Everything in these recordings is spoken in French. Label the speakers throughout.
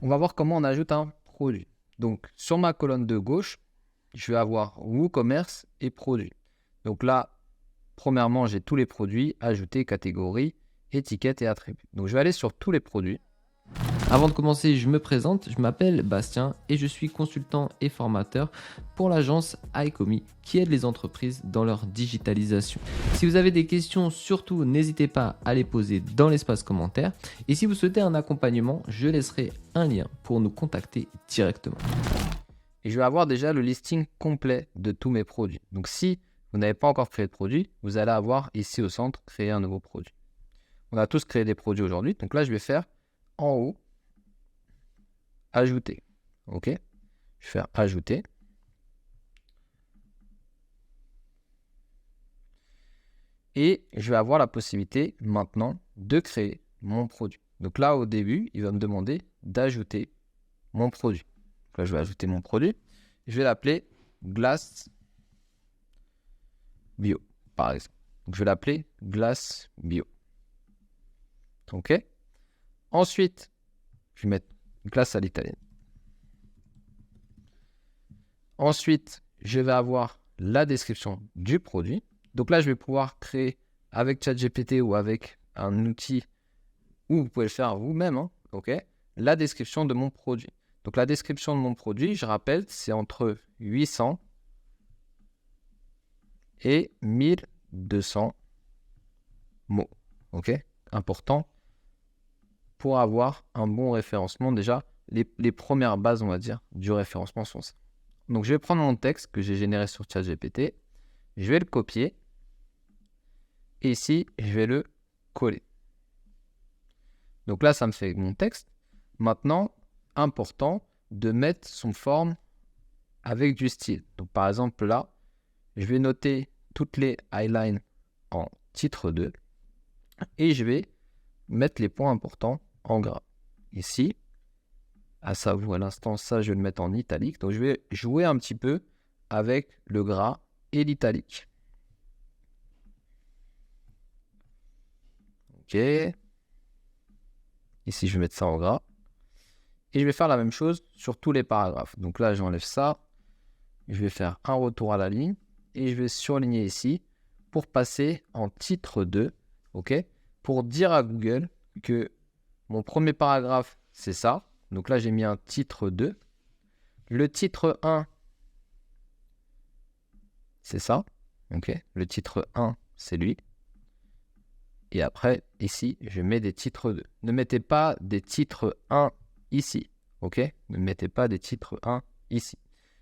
Speaker 1: va voir comment on ajoute un produit. Donc, sur ma colonne de gauche, je vais avoir WooCommerce et produits. Donc là, premièrement, j'ai tous les produits, ajouter, catégorie, étiquette et attributs. Donc, je vais aller sur tous les produits.
Speaker 2: Avant de commencer, je me présente, je m'appelle Bastien et je suis consultant et formateur pour l'agence iCommis qui aide les entreprises dans leur digitalisation. Si vous avez des questions, surtout n'hésitez pas à les poser dans l'espace commentaire. Et si vous souhaitez un accompagnement, je laisserai un lien pour nous contacter directement.
Speaker 1: Et je vais avoir déjà le listing complet de tous mes produits. Donc si vous n'avez pas encore créé de produit, vous allez avoir ici au centre créer un nouveau produit. On a tous créé des produits aujourd'hui. Donc là, je vais faire en haut ajouter. OK? Je vais faire ajouter. Et je vais avoir la possibilité maintenant de créer mon produit. Donc là, au début, il va me demander d'ajouter mon produit. Donc là, je vais ajouter mon produit. Je vais l'appeler Glace Bio, par exemple. Donc je vais l'appeler Glace Bio. OK? Ensuite, je vais mettre glace à l'italienne. Ensuite, je vais avoir la description du produit. Donc là, je vais pouvoir créer avec ChatGPT ou avec un outil où vous pouvez le faire vous-même, hein, OK, la description de mon produit. Donc la description de mon produit, je rappelle, c'est entre 800 et 1200 mots. OK? Important pour avoir un bon référencement. Déjà, les premières bases, on va dire, du référencement sont ça. Donc, je vais prendre mon texte que j'ai généré sur ChatGPT. Je vais le copier. Et ici, je vais le coller. Donc là, ça me fait mon texte. Maintenant, important de mettre son forme avec du style. Donc, par exemple, là, je vais noter toutes les highlines en titre 2. Et je vais mettre les points importants en gras. Ici, à savoir à l'instant, ça, je vais le mettre en italique. Donc, je vais jouer un petit peu avec le gras et l'italique. OK. Ici, je vais mettre ça en gras. Et je vais faire la même chose sur tous les paragraphes. Donc là, j'enlève ça. Je vais faire un retour à la ligne. Et je vais surligner ici pour passer en titre 2. OK. Pour dire à Google que mon premier paragraphe, c'est ça. Donc là, j'ai mis un titre 2. Le titre 1, c'est ça. OK. Le titre 1, c'est lui. Et après, ici, je mets des titres 2. Ne mettez pas des titres 1 ici. OK? Ne mettez pas des titres 1 ici.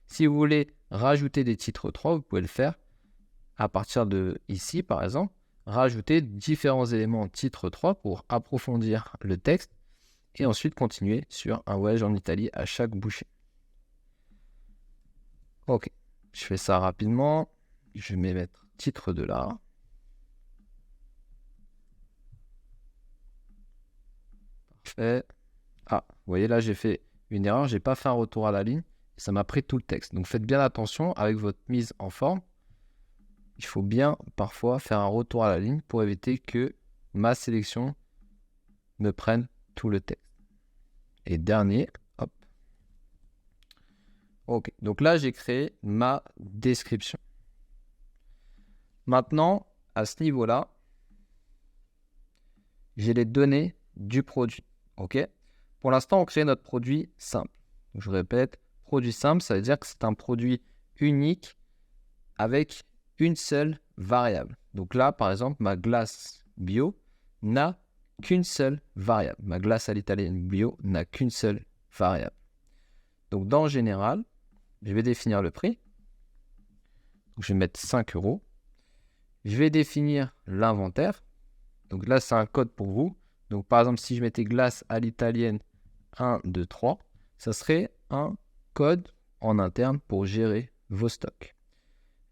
Speaker 1: Si vous voulez rajouter des titres 3, vous pouvez le faire à partir de ici, par exemple. Rajouter différents éléments titre 3 pour approfondir le texte. Et ensuite continuer sur un voyage en Italie à chaque bouchée. Ok, je fais ça rapidement. Je vais mettre titre de là. Parfait. Ah, vous voyez là, j'ai fait une erreur. J'ai pas fait un retour à la ligne. Ça m'a pris tout le texte. Donc faites bien attention avec votre mise en forme. Il faut bien parfois faire un retour à la ligne pour éviter que ma sélection me prenne tout le texte. Et dernier, hop. Ok, donc là, j'ai créé ma description. Maintenant, à ce niveau-là, j'ai les données du produit. Ok. Pour l'instant, on crée notre produit simple. Donc, je répète, produit simple, ça veut dire que c'est un produit unique avec une seule variable. Donc là, par exemple, ma glace bio n'a qu'une seule variable. Ma glace à l'italienne bio n'a qu'une seule variable. Donc, dans général, je vais définir le prix. Donc, je vais mettre 5 €. Je vais définir l'inventaire. Donc là, c'est un code pour vous. Donc, par exemple, si je mettais glace à l'italienne 1, 2, 3, ça serait un code en interne pour gérer vos stocks.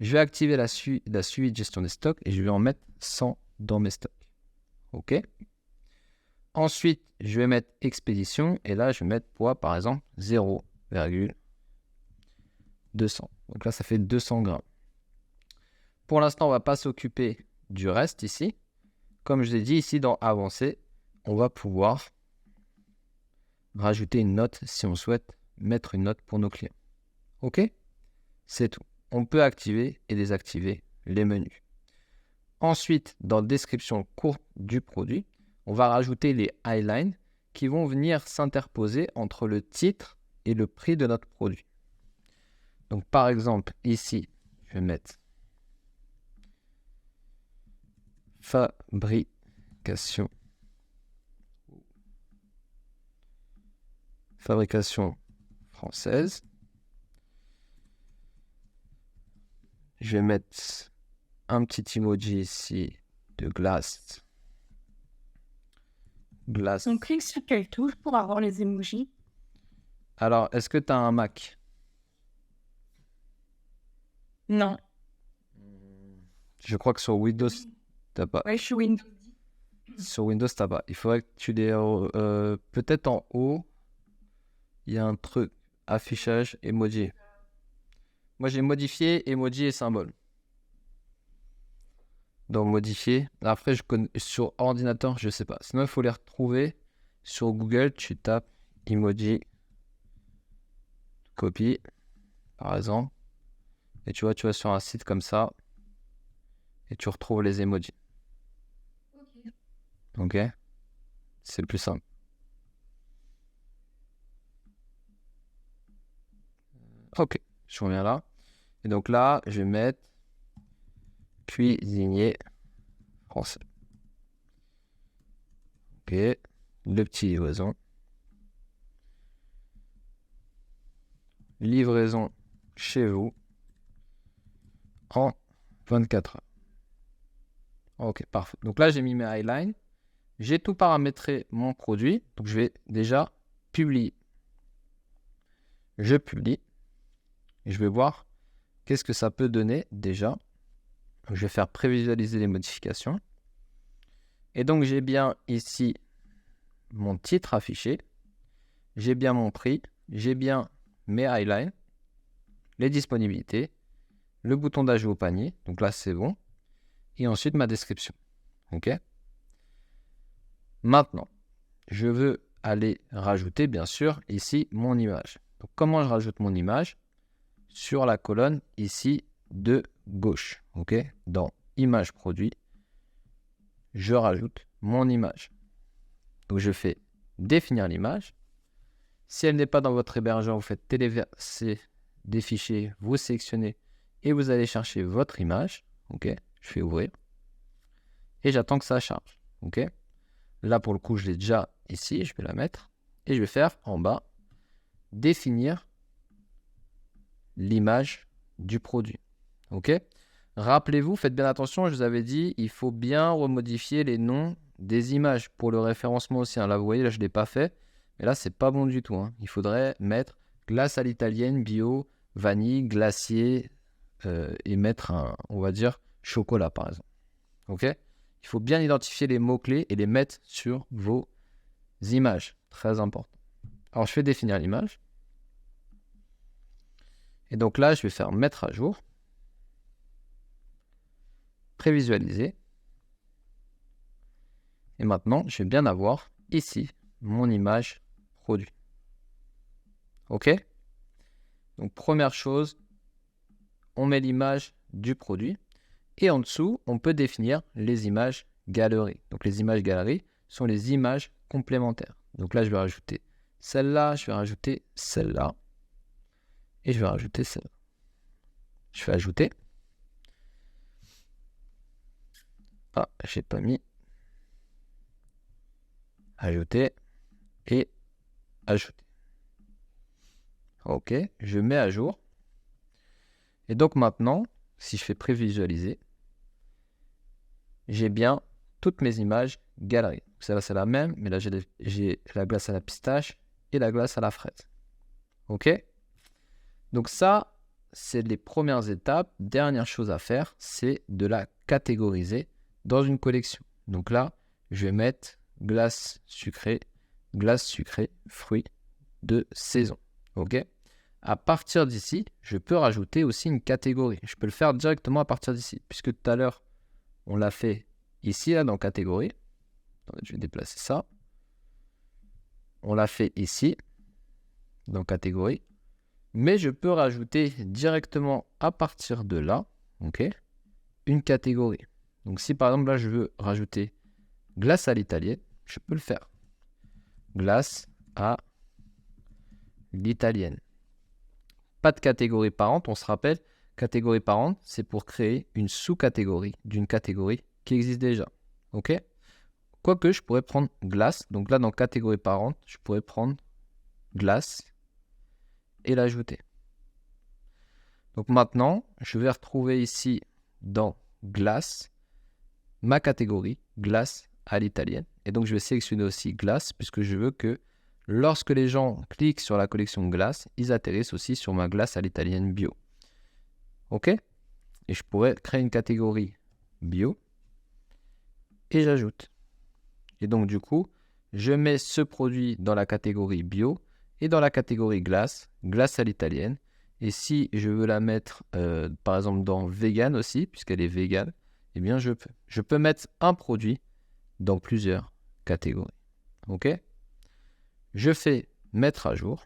Speaker 1: Je vais activer la suivi de gestion des stocks et je vais en mettre 100 dans mes stocks. OK. Ensuite, je vais mettre expédition et là, je vais mettre poids, par exemple, 0,200. Donc là, ça fait 200 grammes. Pour l'instant, on ne va pas s'occuper du reste ici. Comme je l'ai dit ici dans Avancer, on va pouvoir rajouter une note si on souhaite mettre une note pour nos clients. OK? C'est tout. On peut activer et désactiver les menus. Ensuite, dans description courte du produit, on va rajouter les highlines qui vont venir s'interposer entre le titre et le prix de notre produit. Donc, par exemple, ici, je vais mettre fabrication française. Je vais mettre un petit emoji ici de glace.
Speaker 3: On clique sur quelle touche pour avoir les emojis?
Speaker 1: Alors, est-ce que tu as un Mac?
Speaker 3: Non.
Speaker 1: Je crois que sur Windows, t'as pas.
Speaker 3: Ouais, je suis Windows.
Speaker 1: Sur Windows, t'as pas. Il faudrait que tu les... peut-être en haut, il y a un truc. Affichage, emoji. Moi, j'ai modifié emoji et symbole. Donc, modifier. Après, je connais... sur ordinateur, je sais pas. Sinon, il faut les retrouver. Sur Google, tu tapes emoji, copie, par exemple. Et tu vas sur un site comme ça. Et tu retrouves les emojis. Ok? C'est le plus simple. Ok, je reviens là. Et donc là, je vais mettre cuisinier français. Ok, le petit livraison. Livraison chez vous en 24 heures. Ok, parfait. Donc là, j'ai mis mes highlines. J'ai tout paramétré mon produit. Donc, je vais déjà publier. Je publie. Et je vais voir qu'est-ce que ça peut donner déjà. Donc, je vais faire prévisualiser les modifications. Et donc, j'ai bien ici mon titre affiché. J'ai bien mon prix. J'ai bien mes highlines. Les disponibilités. Le bouton d'ajout au panier. Donc là, c'est bon. Et ensuite, ma description. OK? Maintenant, je veux aller rajouter, bien sûr, ici, mon image. Donc, comment je rajoute mon image? Sur la colonne, ici, de gauche. OK? Dans Image produit, je rajoute mon image. Donc, je fais définir l'image. Si elle n'est pas dans votre hébergeur, vous faites téléverser des fichiers, vous sélectionnez et vous allez chercher votre image. OK? Je fais ouvrir. Et j'attends que ça charge. OK? Là, pour le coup, je l'ai déjà ici. Je vais la mettre. Et je vais faire en bas, définir l'image du produit. OK? Rappelez-vous, faites bien attention, je vous avais dit, il faut bien remodifier les noms des images pour le référencement aussi. Là, vous voyez, là, je ne l'ai pas fait. Mais là, c'est pas bon du tout. Il faudrait mettre glace à l'italienne, bio, vanille, glacier et mettre on va dire, chocolat, par exemple. OK? Il faut bien identifier les mots-clés et les mettre sur vos images. Très important. Alors, je fais définir l'image. Et donc là, je vais faire mettre à jour. Prévisualiser. Et maintenant, je vais bien avoir ici mon image produit. OK? Donc, première chose, on met l'image du produit. Et en dessous, on peut définir les images galeries. Donc, les images galeries sont les images complémentaires. Donc là, je vais rajouter celle-là, je vais rajouter celle-là. Et je vais rajouter celle-là. Je fais ajouter. Ah, j'ai pas mis. Ajouter et ajouter. OK, je mets à jour. Et donc maintenant, si je fais prévisualiser, j'ai bien toutes mes images galeries. Celle-là, c'est la même, mais là, j'ai la glace à la pistache et la glace à la fraise. OK? Donc ça, c'est les premières étapes. Dernière chose à faire, c'est de la catégoriser dans une collection. Donc là, je vais mettre glace sucrée, fruits de saison. OK? À partir d'ici, je peux rajouter aussi une catégorie. Je peux le faire directement à partir d'ici, puisque tout à l'heure, on l'a fait ici, là, dans catégorie. Attendez, je vais déplacer ça. on l'a fait ici, dans catégorie. Mais je peux rajouter directement à partir de là, ok, une catégorie. Donc si par exemple là je veux rajouter glace à l'italienne, je peux le faire. Glace à l'italienne. Pas de catégorie parente, on se rappelle, catégorie parente, c'est pour créer une sous-catégorie d'une catégorie qui existe déjà. Ok? Quoique je pourrais prendre glace, donc là dans catégorie parente, je pourrais prendre glace et l'ajouter. Donc maintenant, je vais retrouver ici dans glace ma catégorie glace à l'italienne. Et donc je vais sélectionner aussi glace puisque je veux que lorsque les gens cliquent sur la collection glace, ils atterrissent aussi sur ma glace à l'italienne bio. Ok? Et je pourrais créer une catégorie bio et j'ajoute. Et donc du coup, je mets ce produit dans la catégorie bio et dans la catégorie glace, glace à l'italienne. Et si je veux la mettre par exemple dans vegan aussi, puisqu'elle est vegan, eh bien je peux. Je peux mettre un produit dans plusieurs catégories. Ok? Je fais mettre à jour.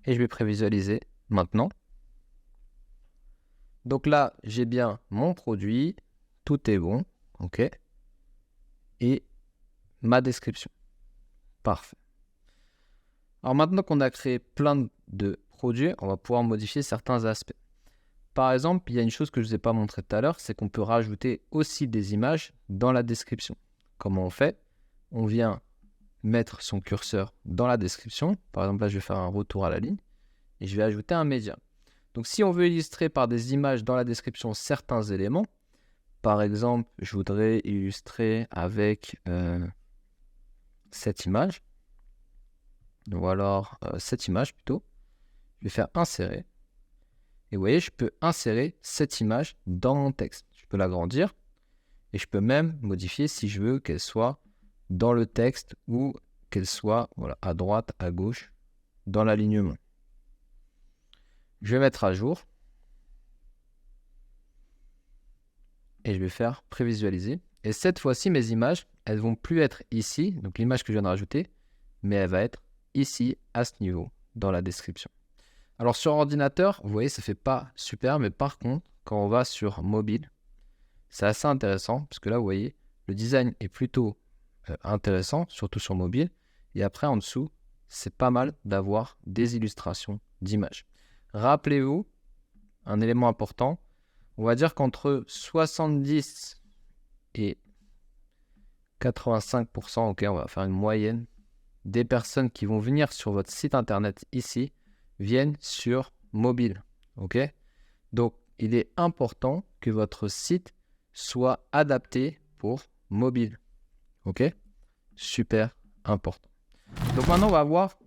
Speaker 1: Et je vais prévisualiser maintenant. Donc là, j'ai bien mon produit. Tout est bon. Ok? Et ma description. Parfait. Alors maintenant qu'on a créé plein de produits, on va pouvoir modifier certains aspects. Par exemple, il y a une chose que je ne vous ai pas montré tout à l'heure, c'est qu'on peut rajouter aussi des images dans la description. Comment on fait? On vient mettre son curseur dans la description. Par exemple, là, je vais faire un retour à la ligne et je vais ajouter un média. Donc, si on veut illustrer par des images dans la description certains éléments, par exemple, je voudrais illustrer avec cette image, ou alors cette image plutôt. Je vais faire insérer. Et vous voyez, je peux insérer cette image dans mon texte. Je peux l'agrandir et je peux même modifier si je veux qu'elle soit dans le texte ou qu'elle soit voilà, à droite, à gauche, dans l'alignement. Je vais mettre à jour et je vais faire prévisualiser. Et cette fois-ci, mes images, elles vont plus être ici, donc l'image que je viens de rajouter, mais elle va être ici, à ce niveau, dans la description. Alors sur ordinateur, vous voyez, ça ne fait pas super, mais par contre, quand on va sur mobile, c'est assez intéressant, parce que là, vous voyez, le design est plutôt intéressant, surtout sur mobile. Et après, en dessous, c'est pas mal d'avoir des illustrations d'images. Rappelez-vous, un élément important, on va dire qu'entre 70 et 85%, ok, on va faire une moyenne, des personnes qui vont venir sur votre site internet ici, viennent sur mobile, ok? Donc, il est important que votre site soit adapté pour mobile, ok? Super important. Donc, maintenant, on va voir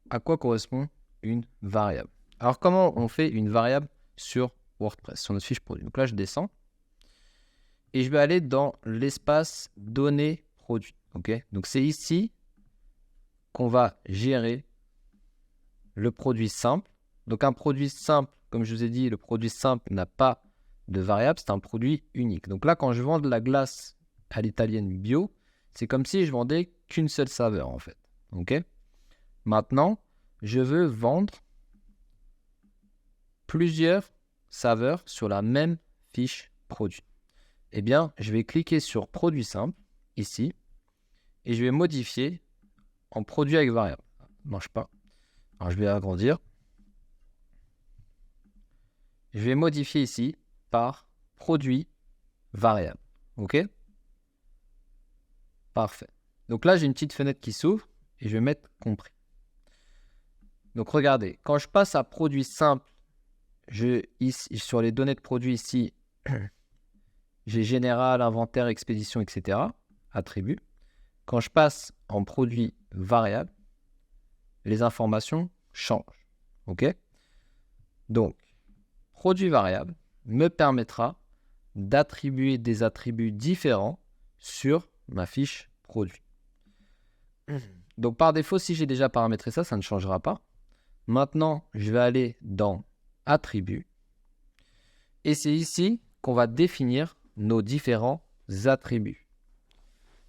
Speaker 1: à quoi correspond une variable. Alors, comment on fait une variable sur WordPress, sur notre fiche produit? Donc là, je descends et je vais aller dans l'espace données produits, ok? Donc, c'est ici qu'on va gérer le produit simple. Donc un produit simple, comme je vous ai dit, le produit simple n'a pas de variable, c'est un produit unique. Donc là, quand je vends de la glace à l'italienne bio, c'est comme si je vendais qu'une seule saveur en fait. Ok? Maintenant, je veux vendre plusieurs saveurs sur la même fiche produit. Eh bien, je vais cliquer sur produit simple ici et je vais modifier en produit avec variable. Ça ne marche pas. Alors, je vais agrandir. Je vais modifier ici par produit variable. OK? Parfait. Donc là, j'ai une petite fenêtre qui s'ouvre et je vais mettre compris. Donc regardez, quand je passe à produit simple, ici, sur les données de produit ici, j'ai général, inventaire, expédition, etc. Attributs. Quand je passe en produit variable, les informations changent. OK? Donc, produit variable me permettra d'attribuer des attributs différents sur ma fiche produit. Donc, par défaut, si j'ai déjà paramétré ça, ça ne changera pas. Maintenant, je vais aller dans attributs. Et c'est ici qu'on va définir nos différents attributs.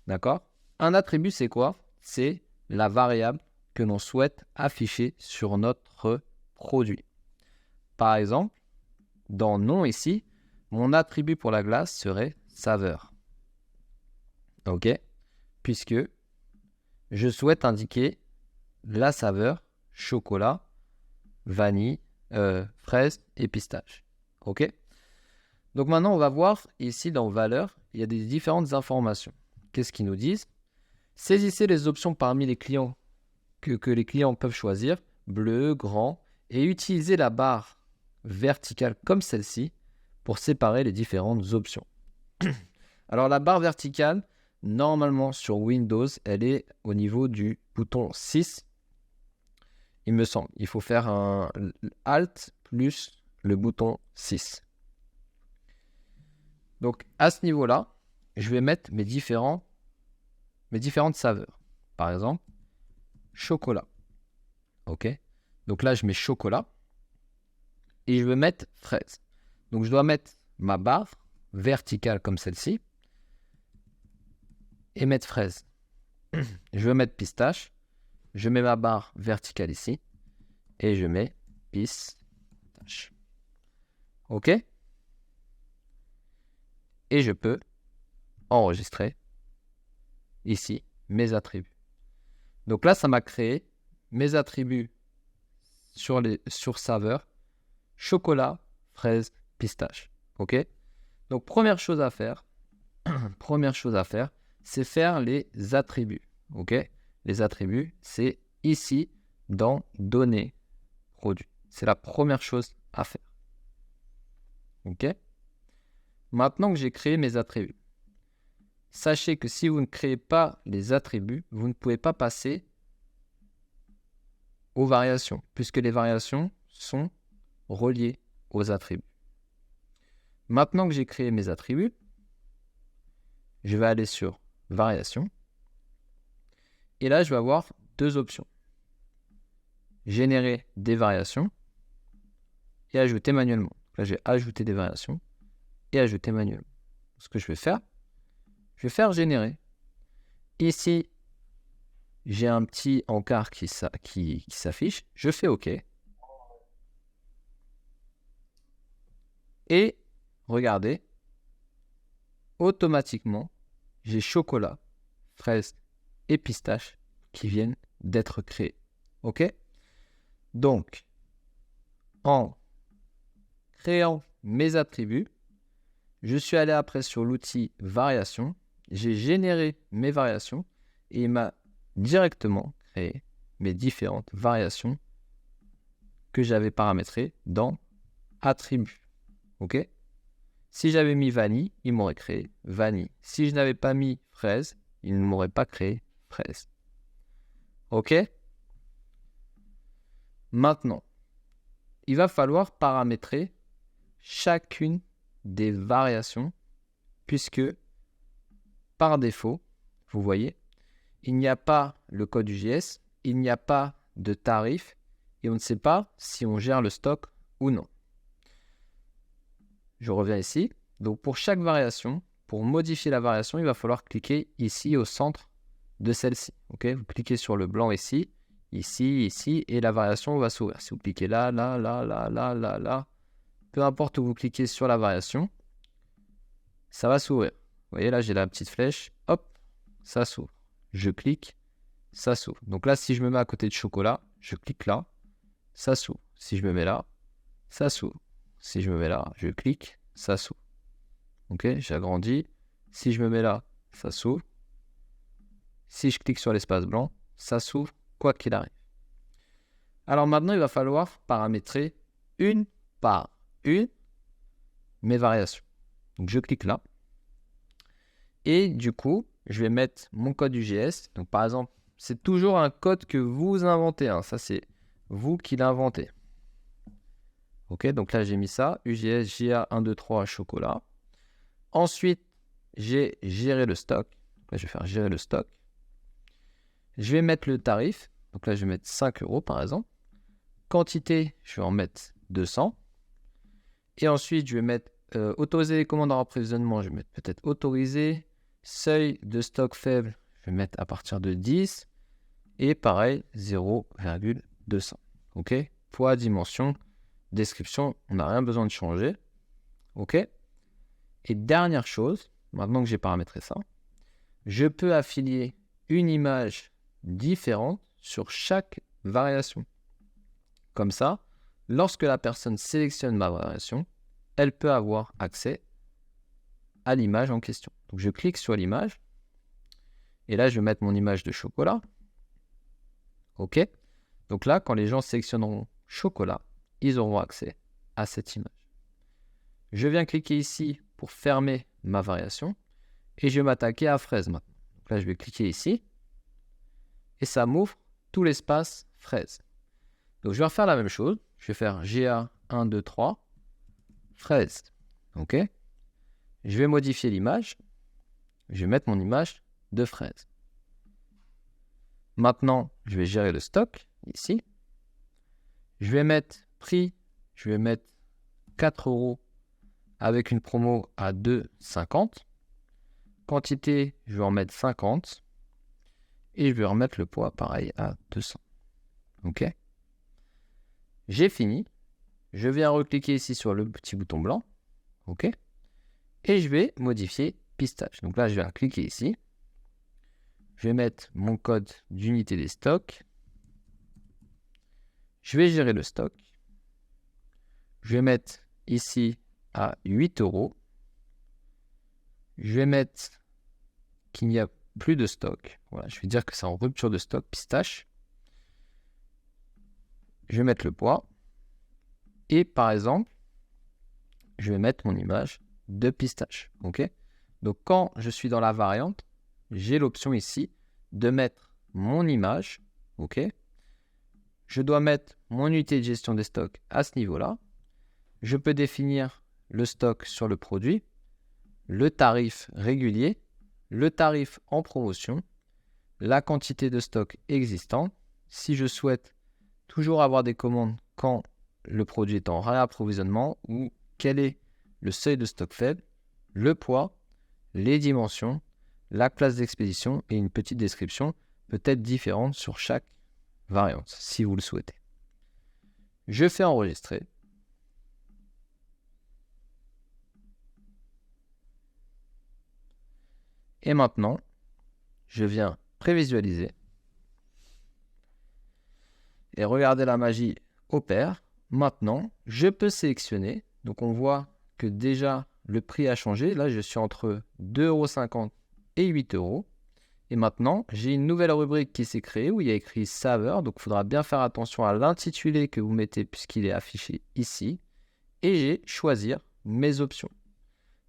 Speaker 1: D'accord? Un attribut, c'est quoi? C'est la variable que l'on souhaite afficher sur notre produit. Par exemple, dans nom ici, mon attribut pour la glace serait saveur. OK? Puisque je souhaite indiquer la saveur chocolat, vanille, fraise et pistache. OK? Donc maintenant, on va voir ici dans valeur, il y a des différentes informations. Qu'est-ce qu'ils nous disent? Saisissez les options parmi les clients que les clients peuvent choisir, bleu, grand, et utilisez la barre verticale comme celle-ci pour séparer les différentes options. Alors la barre verticale, normalement sur Windows, elle est au niveau du bouton 6. Il me semble, il faut faire un Alt plus le bouton 6. Donc à ce niveau-là, je vais mettre mes différentes saveurs. Par exemple, chocolat. OK? Donc là, je mets chocolat et je vais mettre fraise. Donc je dois mettre ma barre verticale comme celle-ci et mettre fraise. Je vais mettre pistache. Je mets ma barre verticale ici et je mets pistache. OK? Et je peux enregistrer ici mes attributs. Donc là, ça m'a créé mes attributs sur saveur, chocolat, fraise, pistache. OK? Donc première chose à faire, c'est faire les attributs. OK? Les attributs, c'est ici dans données produits. C'est la première chose à faire. OK? Maintenant que j'ai créé mes attributs, sachez que si vous ne créez pas les attributs, vous ne pouvez pas passer aux variations, puisque les variations sont reliées aux attributs. Maintenant que j'ai créé mes attributs, je vais aller sur variations. Et là, je vais avoir deux options. Générer des variations et ajouter manuellement. Là, j'ai ajouté des variations et ajouter manuellement. Ce que je vais faire générer. Ici, j'ai un petit encart qui s'affiche. Je fais OK. Et regardez, automatiquement, j'ai chocolat, fraise et pistache qui viennent d'être créés. OK? Donc, en créant mes attributs, je suis allé après sur l'outil variation, j'ai généré mes variations et il m'a directement créé mes différentes variations que j'avais paramétrées dans attributs. OK? Si j'avais mis vanille, il m'aurait créé vanille. Si je n'avais pas mis fraise, il ne m'aurait pas créé fraise. OK? Maintenant, il va falloir paramétrer chacune des variations puisque par défaut, vous voyez, il n'y a pas le code UGS, il n'y a pas de tarif et on ne sait pas si on gère le stock ou non. Je reviens ici. Donc pour chaque variation, pour modifier la variation, il va falloir cliquer ici au centre de celle-ci. Okay, vous cliquez sur le blanc ici, ici, et la variation va s'ouvrir. Si vous cliquez là, peu importe où vous cliquez sur la variation, ça va s'ouvrir. Vous voyez là, j'ai la petite flèche, hop, ça s'ouvre. Je clique, ça s'ouvre. Donc là, si je me mets à côté de chocolat, je clique là, ça s'ouvre. Si je me mets là, ça s'ouvre. Si je me mets là, je clique, ça s'ouvre. Ok, j'agrandis. Si je me mets là, ça s'ouvre. Si je clique sur l'espace blanc, ça s'ouvre, quoi qu'il arrive. Alors maintenant, il va falloir paramétrer une par une mes variations. Donc je clique là. Et du coup, je vais mettre mon code UGS. Donc par exemple, c'est toujours un code que vous inventez. Hein. Ça, c'est vous qui l'inventez. Ok, donc là, j'ai mis ça. UGS JA123 chocolat. Ensuite, j'ai géré le stock. Là, je vais faire gérer le stock. Je vais mettre le tarif. Donc là, je vais mettre 5 € par exemple. Quantité, je vais en mettre 200. Et ensuite, je vais mettre autoriser les commandes en approvisionnement. Je vais mettre peut-être autoriser. Seuil de stock faible, vais mettre à partir de 10. Et pareil, 0,200. OK? Poids, dimension, description, on n'a rien besoin de changer. OK? Et dernière chose, maintenant que j'ai paramétré ça, je peux affilier une image différente sur chaque variation. Comme ça, lorsque la personne sélectionne ma variation, elle peut avoir accès à l'image en question. Donc je clique sur l'image. Et là, je vais mettre mon image de chocolat. OK? Donc là, quand les gens sélectionneront chocolat, ils auront accès à cette image. Je viens cliquer ici pour fermer ma variation. Et je vais m'attaquer à fraise maintenant. Donc là, je vais cliquer ici. Et ça m'ouvre tout l'espace fraise. Donc je vais refaire la même chose. Je vais faire GA 1, 2, 3, fraise. OK? Je vais modifier l'image. Je vais mettre mon image de fraise. Maintenant, je vais gérer le stock ici. Je vais mettre prix, je vais mettre 4 € avec une promo à 2,50. Quantité, je vais en mettre 50. Et je vais remettre le poids pareil à 200. OK? J'ai fini. Je viens recliquer ici sur le petit bouton blanc. OK? Et je vais modifier pistache. Donc là, je viens cliquer ici. Je vais mettre mon code d'unité des stocks. Je vais gérer le stock. Je vais mettre ici à 8 €. Je vais mettre qu'il n'y a plus de stock. Voilà, je vais dire que c'est en rupture de stock pistache. Je vais mettre le poids. Et par exemple, je vais mettre mon image de pistache. OK? Donc quand je suis dans la variante, j'ai l'option ici de mettre mon image. OK? Je dois mettre mon unité de gestion des stocks à ce niveau-là. Je peux définir le stock sur le produit, le tarif régulier, le tarif en promotion, la quantité de stock existant. Si je souhaite toujours avoir des commandes quand le produit est en réapprovisionnement ou quel est le seuil de stock faible, le poids, les dimensions, la classe d'expédition et une petite description peut être différente sur chaque variante si vous le souhaitez. Je fais enregistrer. Et maintenant, je viens prévisualiser. Et regardez la magie opère. Maintenant, je peux sélectionner. Donc on voit que déjà le prix a changé. Là, je suis entre 2,50 € et 8 €. Et maintenant, j'ai une nouvelle rubrique qui s'est créée où il y a écrit saveur. Donc il faudra bien faire attention à l'intitulé que vous mettez puisqu'il est affiché ici. Et j'ai choisir mes options.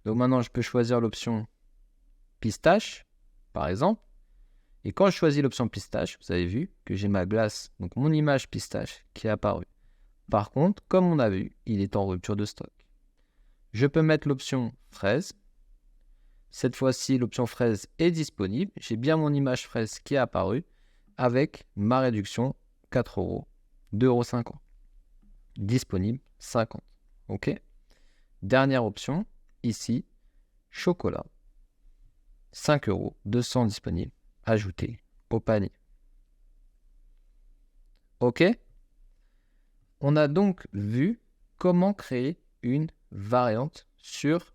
Speaker 1: Donc maintenant, je peux choisir l'option pistache, par exemple. Et quand je choisis l'option pistache, vous avez vu que j'ai ma glace, donc mon image pistache qui est apparue. Par contre, comme on a vu, il est en rupture de stock. Je peux mettre l'option fraise. Cette fois-ci, l'option fraise est disponible. J'ai bien mon image fraise qui est apparue avec ma réduction 4 €, 2,50 €. Disponible 50. OK. Dernière option, ici, chocolat. 5 €, 200 disponible. Ajouter au panier. OK. On a donc vu comment créer une variante sur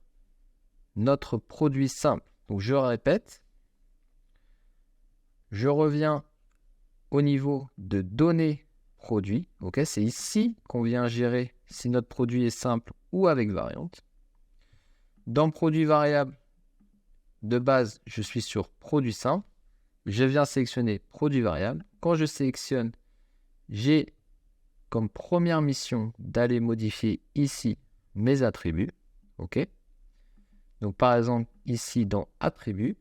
Speaker 1: notre produit simple. Donc je répète, je reviens au niveau de données produits. OK, c'est ici qu'on vient gérer si notre produit est simple ou avec variante. Dans produit variable de base, je suis sur produit simple. Je viens sélectionner produit variable. Quand je sélectionne, j'ai comme première mission d'aller modifier ici mes attributs. OK. Donc par exemple, ici dans attributs,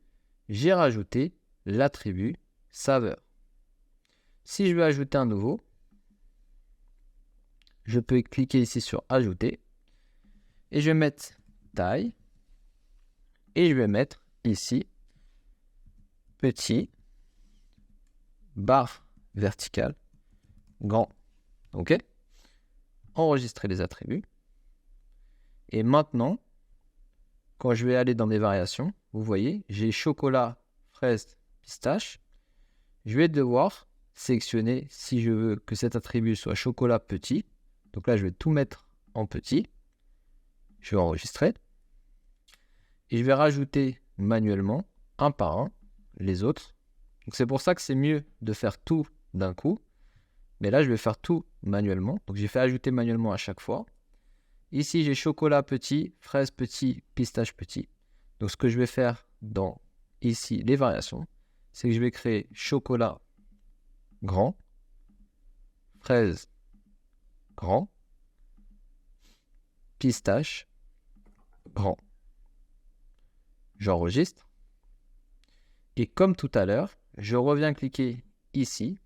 Speaker 1: j'ai rajouté l'attribut saveur. Si je veux ajouter un nouveau, je peux cliquer ici sur ajouter et je vais mettre taille et je vais mettre ici petit, barre verticale, grand. OK? Enregistrer les attributs. Et maintenant, quand je vais aller dans mes variations, vous voyez, j'ai chocolat, fraise pistache. Je vais devoir sélectionner si je veux que cet attribut soit chocolat petit. Donc là, je vais tout mettre en petit. Je vais enregistrer. Et je vais rajouter manuellement, un par un, les autres. Donc c'est pour ça que c'est mieux de faire tout d'un coup. Mais là, je vais faire tout manuellement. Donc j'ai fait ajouter manuellement à chaque fois. Ici, j'ai chocolat petit, fraise petit, pistache petit. Donc ce que je vais faire dans ici les variations, c'est que je vais créer chocolat grand, fraise grand, pistache grand. J'enregistre. Et comme tout à l'heure, je reviens cliquer ici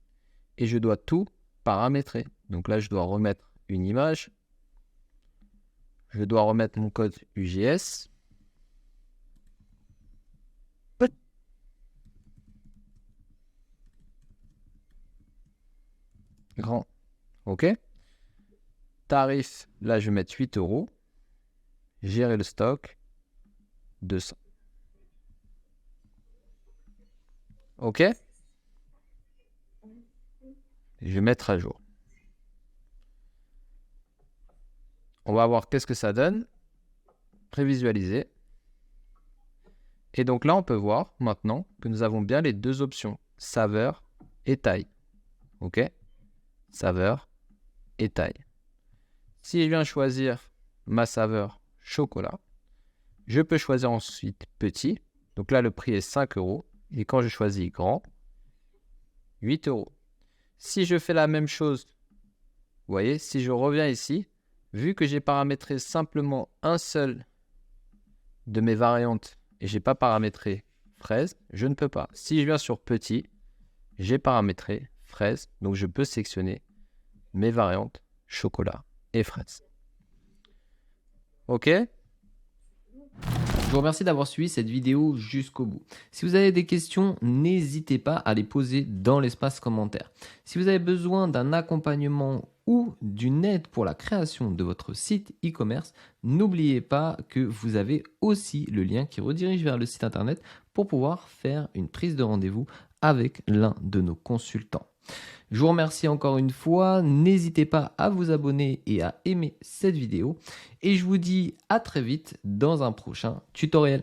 Speaker 1: et je dois tout paramétrer. Donc là, je dois remettre une image. Je dois remettre mon code UGS. Grand. OK. Tarif, là, je vais mettre 8 euros. Gérer le stock, 200. OK. Je vais mettre à jour. On va voir qu'est-ce que ça donne. Prévisualiser. Et donc là, on peut voir maintenant que nous avons bien les deux options, saveur et taille. OK. Saveur et taille. Si je viens choisir ma saveur chocolat, je peux choisir ensuite petit. Donc là, le prix est 5 euros. Et quand je choisis grand, 8 euros. Si je fais la même chose, vous voyez, si je reviens ici, vu que j'ai paramétré simplement un seul de mes variantes et je n'ai pas paramétré fraise, je ne peux pas. Si je viens sur petit, j'ai paramétré fraise, donc je peux sélectionner mes variantes chocolat et fraise. OK?
Speaker 2: Je vous remercie d'avoir suivi cette vidéo jusqu'au bout. Si vous avez des questions, n'hésitez pas à les poser dans l'espace commentaire. Si vous avez besoin d'un accompagnement ou d'une aide pour la création de votre site e-commerce, n'oubliez pas que vous avez aussi le lien qui redirige vers le site internet pour pouvoir faire une prise de rendez-vous avec l'un de nos consultants. Je vous remercie encore une fois, n'hésitez pas à vous abonner et à aimer cette vidéo et je vous dis à très vite dans un prochain tutoriel.